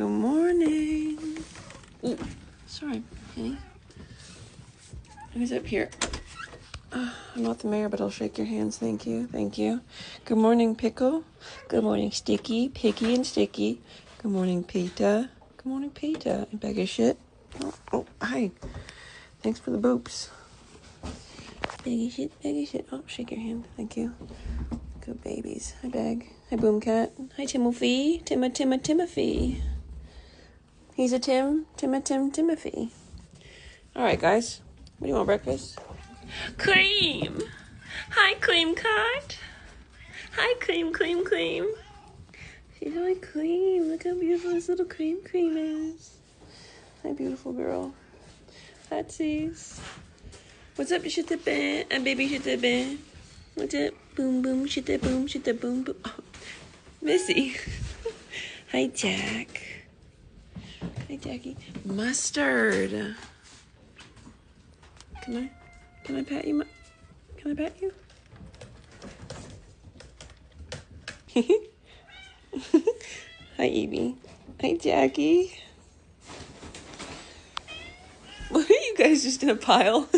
Good morning. Ooh, sorry, honey. Who's up here? I'm not the mayor, but I'll shake your hands. Thank you. Thank you. Good morning, Pickle. Good morning, Sticky. Picky and Sticky. Good morning, Peta. Good morning, Peta. And bag of shit. Oh, hi. Thanks for the boops. Bag of shit, bag of shit. Oh, shake your hand. Thank you. Good babies. Hi, Bag. Hi, Boomcat. Hi, Timothy. Timothy. He's a Timothy. All right, guys. What do you want, breakfast? Cream. Hi, Cream Cut. Hi, Cream. She's my Cream. Look how beautiful this little Cream is. Hi, beautiful girl. Hatsies. What's up, shit the bed? Baby shit the bed. What's up? Boom, shit the boom. Oh, Missy. Hi, Jack. Hi, Jackie. Mustard. Can I pat you? Can I pat you? Hi, Evie. Hi, Jackie. What are you guys just in a pile?